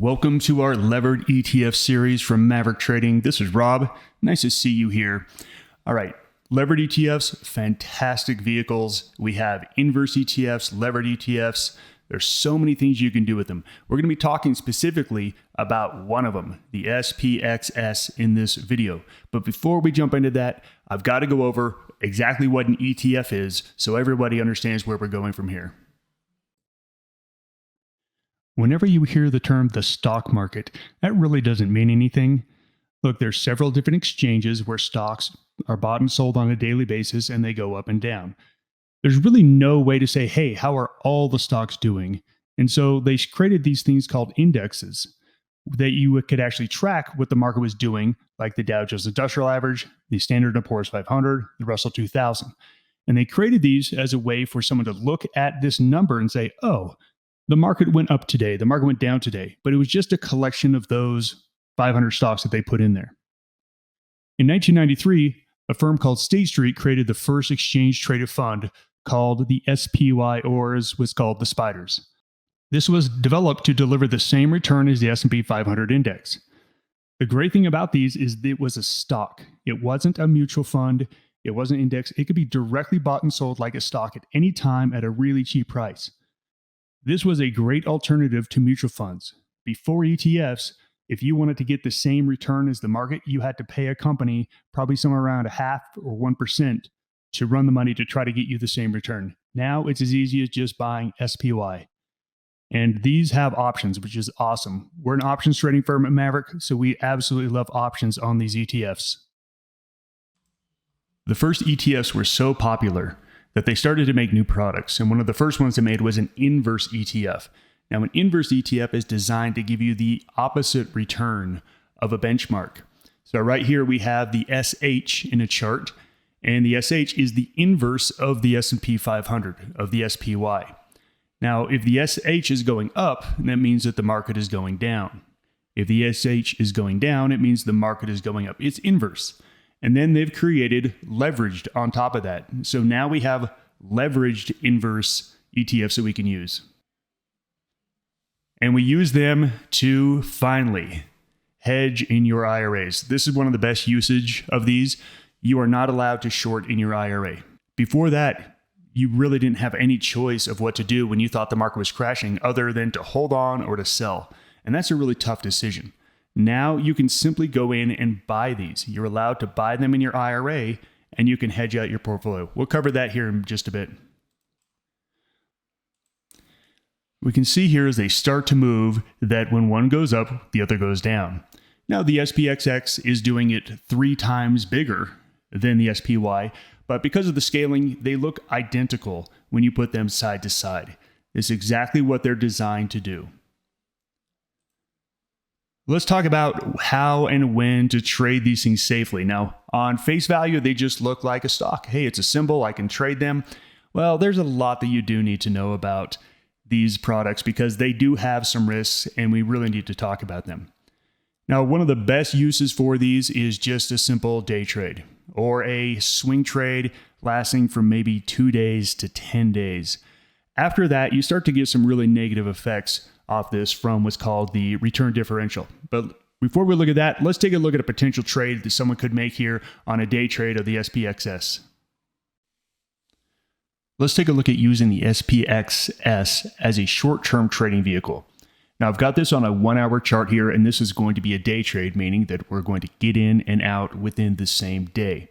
Welcome to our levered ETF series from Maverick Trading. This is Rob. Nice to see you here. All right, levered ETFs, fantastic vehicles. We have inverse ETFs, levered ETFs. There's so many things you can do with them. We're going to be talking specifically about one of them, the SPXS, in this video. But before we jump into that, I've got to go over exactly what an ETF is so everybody understands where we're going from here. Whenever you hear the term the stock market, that really doesn't mean anything. Look, there's several different exchanges where stocks are bought and sold on a daily basis and they go up and down. There's really no way to say, hey, how are all the stocks doing? And so they created these things called indexes that you could actually track what the market was doing, like the Dow Jones Industrial Average, the Standard & Poor's 500, the Russell 2000. And they created these as a way for someone to look at this number and say, oh, the market went up today, the market went down today, but it was just a collection of those 500 stocks that they put in there. In 1993, a firm called State Street created the first exchange-traded fund called the SPY, or as was called the Spiders. This was developed to deliver the same return as the S&P 500 index. The great thing about these is it was a stock. It wasn't a mutual fund. It wasn't an index. It could be directly bought and sold like a stock at any time at a really cheap price. This was a great alternative to mutual funds. Before ETFs, if you wanted to get the same return as the market, you had to pay a company probably somewhere around 0.5% or 1% to run the money to try to get you the same return. Now it's as easy as just buying SPY. And these have options, which is awesome. We're an options trading firm at Maverick, so we absolutely love options on these ETFs. The first ETFs were so popular that they started to make new products. And one of the first ones they made was an inverse ETF. Now, an inverse ETF is designed to give you the opposite return of a benchmark. So right here we have the SH in a chart, and the SH is the inverse of the S&P 500, of the SPY. Now, if the SH is going up, that means that the market is going down. If the SH is going down, it means the market is going up. It's inverse. And then they've created leveraged on top of that. So now we have leveraged inverse ETFs that we can use. And we use them to finally hedge in your IRAs. This is one of the best usage of these. You are not allowed to short in your IRA. Before that, you really didn't have any choice of what to do when you thought the market was crashing other than to hold on or to sell. And that's a really tough decision. Now you can simply go in and buy these. You're allowed to buy them in your IRA and you can hedge out your portfolio. We'll cover that here in just a bit. We can see here as they start to move that when one goes up, the other goes down. Now the SPXX is doing it 3 times bigger than the SPY, but because of the scaling, they look identical when you put them side to side. It's exactly what they're designed to do. Let's talk about how and when to trade these things safely. Now, on face value, they just look like a stock. Hey, it's a symbol, I can trade them. Well, there's a lot that you do need to know about these products because they do have some risks and we really need to talk about them. Now, one of the best uses for these is just a simple day trade or a swing trade lasting from maybe 2 days to 10 days. After that, you start to get some really negative effects off this from what's called the return differential. But before we look at that, let's take a look at a potential trade that someone could make here on a day trade of the SPXS. Let's take a look at using the SPXS as a short-term trading vehicle. Now I've got this on a 1-hour chart here, and this is going to be a day trade, meaning that we're going to get in and out within the same day.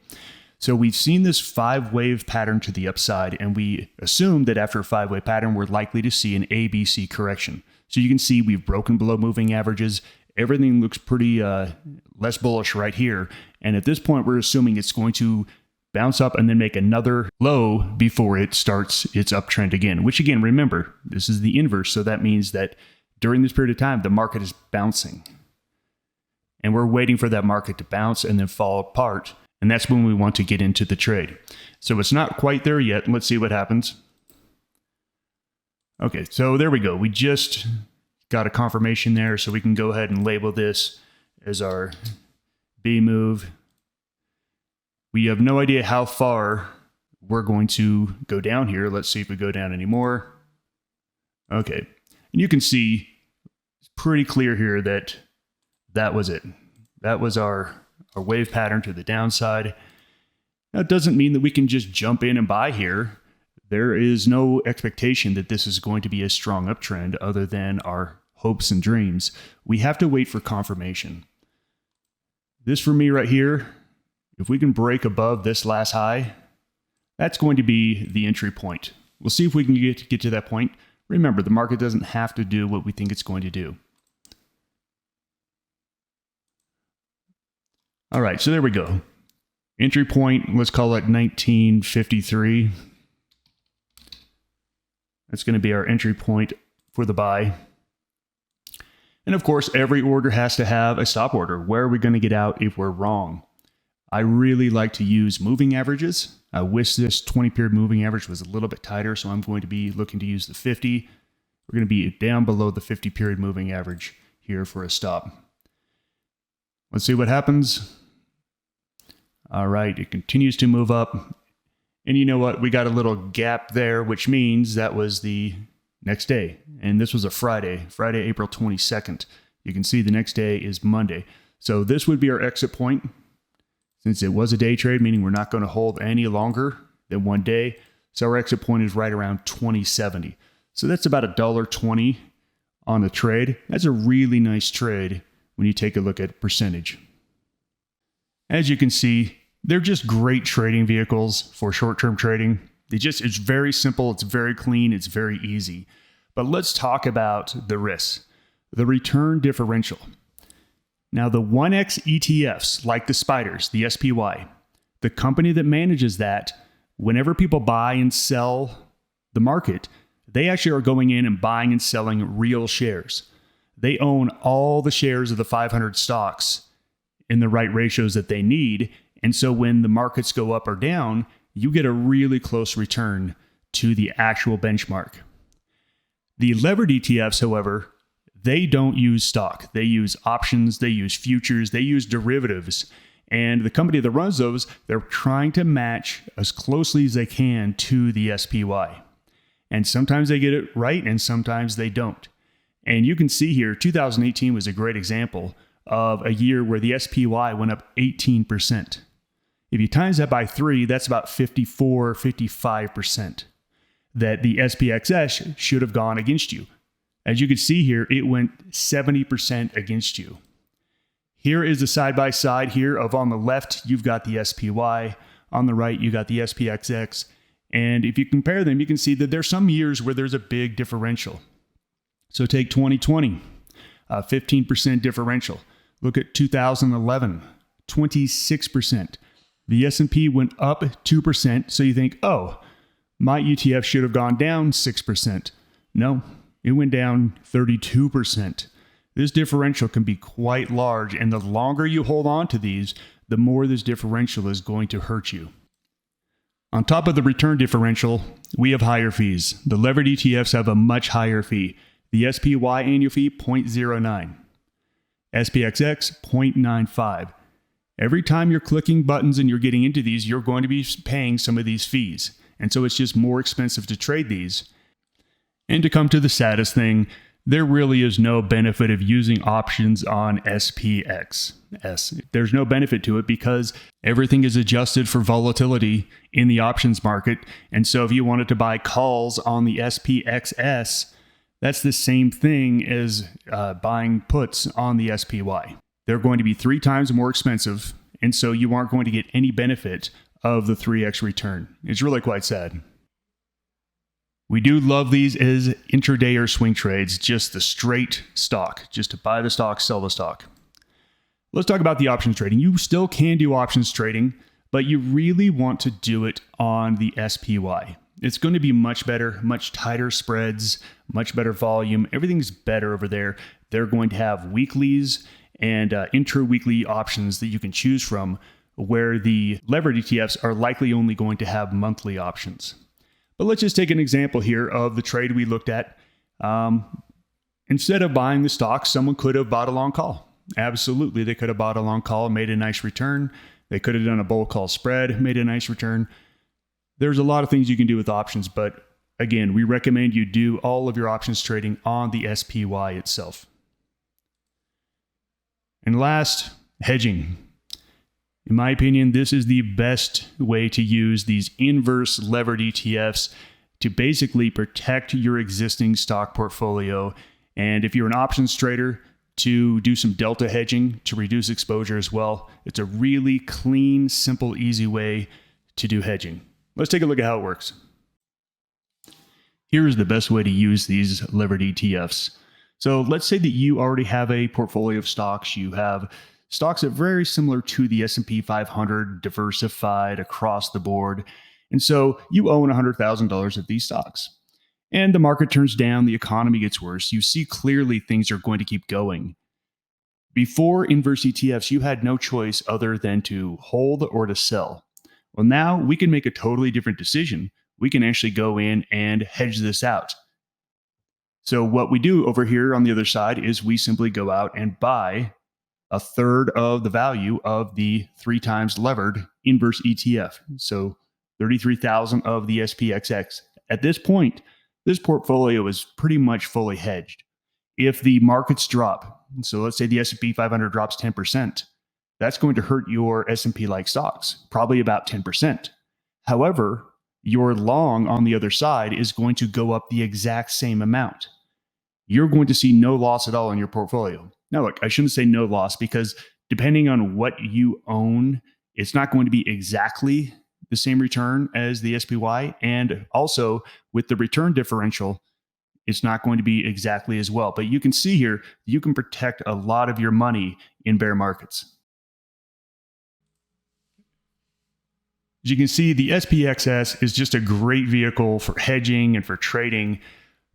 So we've seen this 5-wave pattern to the upside, and we assume that after a 5-wave pattern, we're likely to see an ABC correction. So you can see we've broken below moving averages. Everything looks pretty less bullish right here. And at this point, we're assuming it's going to bounce up and then make another low before it starts its uptrend again, which again, remember, this is the inverse. So that means that during this period of time, the market is bouncing. And we're waiting for that market to bounce and then fall apart. And that's when we want to get into the trade. So it's not quite there yet. Let's see what happens. Okay, so there we go. We just got a confirmation there, so we can go ahead and label this as our B move. We have no idea how far we're going to go down here. Let's see if we go down any more. Okay, and you can see pretty clear here that that was it. That was our wave pattern to the downside. Now, it doesn't mean that we can just jump in and buy here. There is no expectation that this is going to be a strong uptrend other than our hopes and dreams. We have to wait for confirmation. This for me right here, if we can break above this last high, that's going to be the entry point. We'll see if we can get to that point. Remember, the market doesn't have to do what we think it's going to do. All right, so there we go. Entry point, let's call it 1953. That's going to be our entry point for the buy. And of course, every order has to have a stop order. Where are we going to get out if we're wrong? I really like to use moving averages. I wish this 20-period moving average was a little bit tighter, so I'm going to be looking to use the 50. We're going to be down below the 50-period moving average here for a stop. Let's see what happens. All right, it continues to move up. And you know what? We got a little gap there, which means that was the next day. And this was a Friday, April 22nd. You can see the next day is Monday. So this would be our exit point. Since it was a day trade, meaning we're not going to hold any longer than one day. So our exit point is right around 2070. So that's about $1.20 on the trade. That's a really nice trade when you take a look at percentage. As you can see, they're just great trading vehicles for short-term trading. It's very simple, it's very clean, it's very easy. But let's talk about the risks. The return differential. Now, the 1X ETFs, like the spiders, the SPY, the company that manages that, whenever people buy and sell the market, they actually are going in and buying and selling real shares. They own all the shares of the 500 stocks in the right ratios that they need. And so when the markets go up or down, you get a really close return to the actual benchmark. The levered ETFs, however, they don't use stock. They use options, they use futures, they use derivatives. And the company that runs those, they're trying to match as closely as they can to the SPY. And sometimes they get it right and sometimes they don't. And you can see here, 2018 was a great example of a year where the SPY went up 18%. If you times that by 3, that's about 55% that the SPXS should have gone against you. As you can see here, it went 70% against you. Here is the side-by-side here of on the left, you've got the SPY. On the right, you got the SPXX. And if you compare them, you can see that there's some years where there's a big differential. So take 2020, 15% differential. Look at 2011, 26%. The S&P went up 2%. So you think, oh, my ETF should have gone down 6%. No, it went down 32%. This differential can be quite large, and the longer you hold on to these, the more this differential is going to hurt you. On top of the return differential, we have higher fees. The levered ETFs have a much higher fee. The SPY annual fee, 0.09. SPXX, 0.95. Every time you're clicking buttons and you're getting into these, you're going to be paying some of these fees. And so it's just more expensive to trade these. And to come to the saddest thing, there really is no benefit of using options on SPXS. There's no benefit to it because everything is adjusted for volatility in the options market. And so if you wanted to buy calls on the SPXS, that's the same thing as buying puts on the SPY. They're going to be 3 times more expensive, and so you aren't going to get any benefit of the 3x return. It's really quite sad. We do love these as intraday or swing trades, just the straight stock, just to buy the stock, sell the stock. Let's talk about the options trading. You still can do options trading, but you really want to do it on the SPY. It's going to be much better, much tighter spreads, much better volume. Everything's better over there. They're going to have weeklies and intra-weekly options that you can choose from, where the levered ETFs are likely only going to have monthly options. But let's just take an example here of the trade we looked at. Instead of buying the stock, someone could have bought a long call. Absolutely, they could have bought a long call, made a nice return. They could have done a bull call spread, made a nice return. There's a lot of things you can do with options, but again, we recommend you do all of your options trading on the SPY itself. And last, hedging. In my opinion, this is the best way to use these inverse levered ETFs to basically protect your existing stock portfolio. And if you're an options trader, to do some delta hedging to reduce exposure as well. It's a really clean, simple, easy way to do hedging. Let's take a look at how it works. Here is the best way to use these levered ETFs. So let's say that you already have a portfolio of stocks. You have stocks that are very similar to the S&P 500, diversified across the board. And so you own $100,000 of these stocks. And the market turns down, the economy gets worse. You see clearly things are going to keep going. Before inverse ETFs, you had no choice other than to hold or to sell. Well, now we can make a totally different decision. We can actually go in and hedge this out. So what we do over here on the other side is we simply go out and buy a third of the value of the 3 times levered inverse ETF. So 33,000 of the SPXX. At this point, this portfolio is pretty much fully hedged. If the markets drop, so let's say the S&P 500 drops 10%, that's going to hurt your S&P-like stocks, probably about 10%. However, your long on the other side is going to go up the exact same amount. You're going to see no loss at all in your portfolio. Now, look, I shouldn't say no loss because depending on what you own, it's not going to be exactly the same return as the SPY. And also with the return differential, it's not going to be exactly as well. But you can see here, you can protect a lot of your money in bear markets. As you can see, the SPXS is just a great vehicle for hedging and for trading.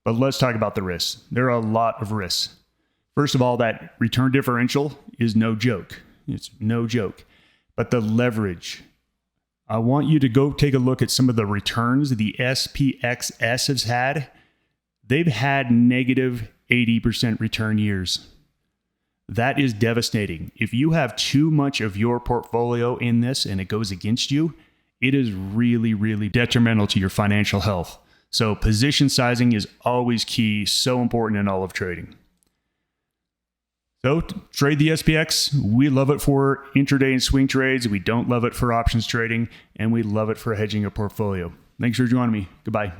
But let's talk about the risks. There are a lot of risks. First of all, that return differential is no joke. It's no joke. But the leverage, I want you to go take a look at some of the returns the SPXS has had. They've had negative 80% return years. That is devastating. If you have too much of your portfolio in this and it goes against you, it is really, really detrimental to your financial health. So position sizing is always key, so important in all of trading. So trade the SPX. We love it for intraday and swing trades. We don't love it for options trading, and we love it for hedging a portfolio. Thanks for joining me. Goodbye.